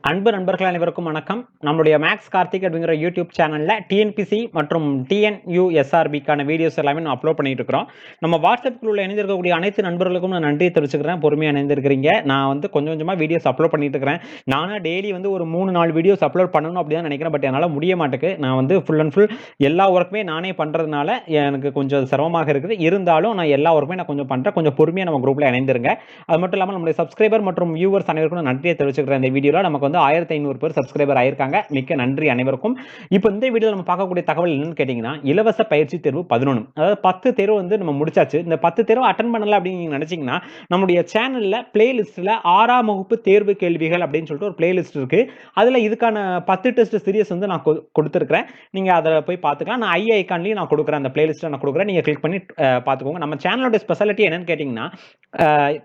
அன்பு நண்பர்கள் அனைவருக்கும் வணக்கம். நம்மளுடைய மேக்ஸ் கார்த்திக் அப்படிங்கிற யூடியூப் சேனல்ல டிஎன்பிசி மற்றும் டிஎன்யூஎஸ்ஆர்பிக்கான வீடியோஸ் எல்லாமே நான் அப்லோட் பண்ணிட்டு இருக்கிறோம். நம்ம வாட்ஸ்அப் குழுவில் இணைந்திருக்கக்கூடிய அனைத்து நண்பர்களுக்கும் நான் நன்றி தெரிவிச்சுக்கிறேன். பொறுமையாக இணைந்திருக்கிறீங்க. நான் வந்து கொஞ்சம் கொஞ்சமாக வீடியோஸ் அப்லோட் பண்ணிட்டு இருக்கிறேன். நானும் டெய்லி வந்து ஒரு 3-4 வீடியோஸ் அப்லோட் பண்ணணும் அப்படி தான் நினைக்கிறேன். பட் என்னால் முடிய மாட்டேங்குது. நான் வந்து ஃபுல் அண்ட் ஃபுல் எல்லா ஒர்க்குமே நானே பண்ணுறதுனால எனக்கு கொஞ்சம் சிரமமாக இருக்குது. இருந்தாலும் நான் எல்லா ஒர்க்குமே நான் கொஞ்சம் பண்ணுறேன். கொஞ்சம் பொறுமையாக நம்ம குரூப்பில் இணைந்திருங்க. அது மட்டும் இல்லாமல் நம்மளுடைய சப்ஸ்கிரைபர் மற்றும் வியூவர்ஸ் அனைவருக்கும் நான் நன்றியை தெரிவிச்சுக்கிறேன். இந்த வீடியோவில் நமக்கு வந்து 1500 பேர் சப்ஸ்கிரைபர் ஆயிருக்காங்க. மிக்க நன்றி அனைவருக்கும். இப்போ இந்த வீடியோல நம்ம பார்க்கக்கூடிய தகவல் என்னன்னு கேட்டீங்கன்னா, இலவச பயிற்சி தேர்வு 11. அதாவது 10 தேர்வு வந்து நம்ம முடிச்சாச்சு. இந்த 10 தேர்வு அட்டெண்ட் பண்ணல அப்படின்னு நீங்க நினைச்சீங்கன்னா, நம்மளுடைய சேனல்ல பிளேலிஸ்ட்ல 6ஆம் வகுப்பு தேர்வு கேள்விகள் அப்படின்னு சொல்லிட்டு ஒரு பிளேலிஸ்ட் இருக்கு. அதுல இதுக்கான 10 டெஸ்ட் சீரிஸ் வந்து நான் கொடுத்திருக்கிறேன். நீங்க அதை போய் பார்த்துக்கலாம். நான் ஐ ஐகான்லயும் நான் கொடுக்குறேன். அந்த பிளேலிஸ்ட்டை நான் கொடுக்குறேன். நீங்க கிளிக் பண்ணி பார்த்துக்கோங்க. நம்ம சேனலோட ஸ்பெஷாலிட்டி என்னன்னு கேட்டீங்கன்னா,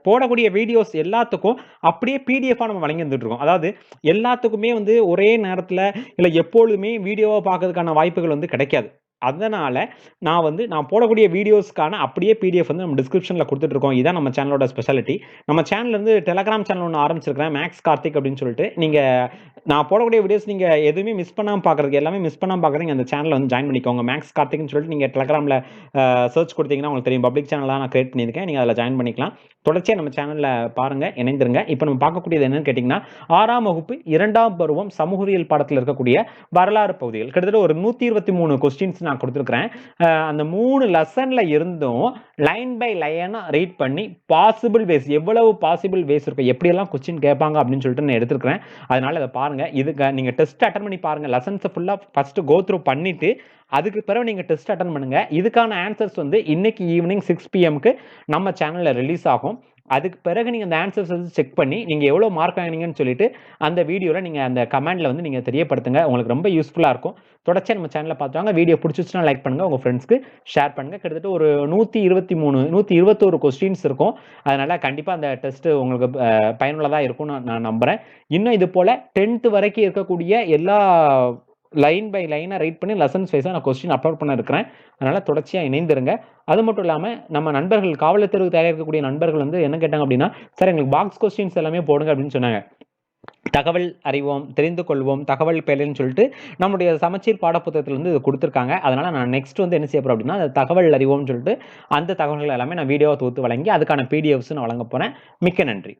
போடக்கூடிய வீடியோஸ் எல்லாத்துக்கும் அப்படியே பிடிஎஃபா நம்ம வழங்கி வந்துட்டு இருக்கோம். அதாவது எல்லாத்துக்குமே வந்து ஒரே நேரத்தில் இல்லை எப்பொழுதுமே வீடியோவை பார்க்கறதுக்கான வாய்ப்புகள் வந்து கிடைக்காது. அதனால நான் போடக்கூடிய வீடியோஸ்க்கான அப்படியே பிடிஎஃப் வந்து நம்ம டிஸ்கிரிப்ஷனில் கொடுத்துட்ருக்கோம். இதுதான் நம்ம சேனலோட ஸ்பெஷாலிட்டி. நம்ம சேனல் வந்து டெலகிராம் சேனல் ஒன்று ஆரம்பிச்சிருக்கிறேன், மேக்ஸ் கார்த்திக் அப்படின்னு சொல்லிட்டு. நான் போடக்கூடிய வீடியோஸ் நீங்கள் எதுவுமே மிஸ் பண்ணாமல் பார்க்குறதுக்கு எல்லாமே மிஸ் பண்ணாமல் பார்க்குறீங்க அந்த சேனலில் வந்து ஜாயின் பண்ணிக்கோங்க. மேக்ஸ் கார்த்திக்னு சொல்லிட்டு நீங்கள் டெலகிராமில் சர்ச் கொடுத்தீங்கன்னா உங்களுக்கு தெரியும். பப்ளிக் சேனலாக நான் கிரியேட் பண்ணியிருக்கேன். நீங்கள் அதில் ஜாயின் பண்ணிக்கலாம். தொடர்ச்சியாக நம்ம சேனலில் பாருங்கள், இணைந்திருங்க. இப்போ நம்ம பார்க்கக்கூடியது என்னன்னு கேட்டிங்கன்னா, 6ஆம் வகுப்பு 2ஆம் பருவம் சமூகவியல் பாடத்தில் இருக்கக்கூடிய வரலாறு பகுதிகள். கிட்டத்தட்ட ஒரு 123 கொஸ்டின்ஸ் நான் கொடுத்துருக்கிறேன். அந்த 3 லெசன்ல இருந்தும் லைன் பை லைனா ரீட் பண்ணி பாசிபிள் வேஸ், எவ்வளவு பாசிபிள் வேஸ் இருக்கும், எப்படியெல்லாம் கொஸ்டின் கேட்பாங்க அப்படின்னு சொல்லிட்டு நான் எடுத்துருக்கிறேன். அதனால அதை பாருங்க. இதுக்கு நீங்க டெஸ்ட் அட்டன் பண்ணி பாருங்க. லெசன்ஸ் ஃபுல்லா ஃபர்ஸ்ட் கோ த்ரூ பண்ணிட்டு அதுக்கு பிறகு நீங்க டெஸ்ட் அட்டன் பண்ணுங்க. இதுக்கான ஆன்சர்ஸ் வந்து இன்னைக்கு ஈவினிங் 6 PM நம்ம சேனல்ல ரிலீஸ் ஆகும். அதுக்கு பிறகு நீங்க அந்த ஆன்சர்ஸ் வந்து செக் பண்ணி நீங்க எவ்வளவு மார்க் வாங்கினீங்கன்னு சொல்லிட்டு அந்த வீடியோல நீங்க அந்த கமெண்ட்ல வந்து நீங்க தெரியப்படுத்துங்க. உங்களுக்கு ரொம்ப யூஸ்ஃபுல்லா இருக்கும். தொடர்ச்சியா நம்ம சேனலை பார்த்துவாங்க. வீடியோ பிடிச்சிச்சுன்னா லைக் பண்ணுங்க, உங்க ஃப்ரெண்ட்ஸ்க்கு ஷேர் பண்ணுங்க. கிட்டத்தட்ட ஒரு 121 கொஸ்டின்ஸ் இருக்கும். அதனால கண்டிப்பா அந்த டெஸ்ட் உங்களுக்கு பயனுள்ளதா இருக்கும்னு நான் நம்புறேன். இன்னும் இது போல 10th வரைக்கும் இருக்கக்கூடிய எல்லா லைன் பை லைனா ரைட் பண்ணி லெசன்ஸ் வைஸா நான் கொஸ்டின் அப்லோட் பண்ண இருக்கிறேன். அதனால தொடர்ச்சியா இணைந்திருங்க. அது மட்டும் இல்லாம நம்ம நண்பர்கள் காவலர் தேர்வுக்கு தயாரிக்கக்கூடிய நண்பர்கள் வந்து என்ன கேட்டாங்க அப்படின்னா, சார் எங்களுக்கு பாக்ஸ் கொஸ்டின்ஸ் எல்லாமே போடுங்க அப்படின்னு சொன்னாங்க. தகவல் அறிவோம், தெரிந்து கொள்வோம், தகவல் பேலைன்னு சொல்லிட்டு நம்முடைய சமச்சீர் பாடப்புத்தகத்துல வந்து இது கொடுத்துருக்காங்க. அதனால நான் நெக்ஸ்ட் வந்து என்ன செய்ய போறேன் அப்படின்னா, தகவல் அறிவோம்னு சொல்லிட்டு அந்த தகவல்கள் எல்லாமே நான் வீடியோவை தொகுத்து வழங்கி அதுக்கான பிடிஎஃப்ஸ் நான் வழங்க போறேன். மிக்க நன்றி.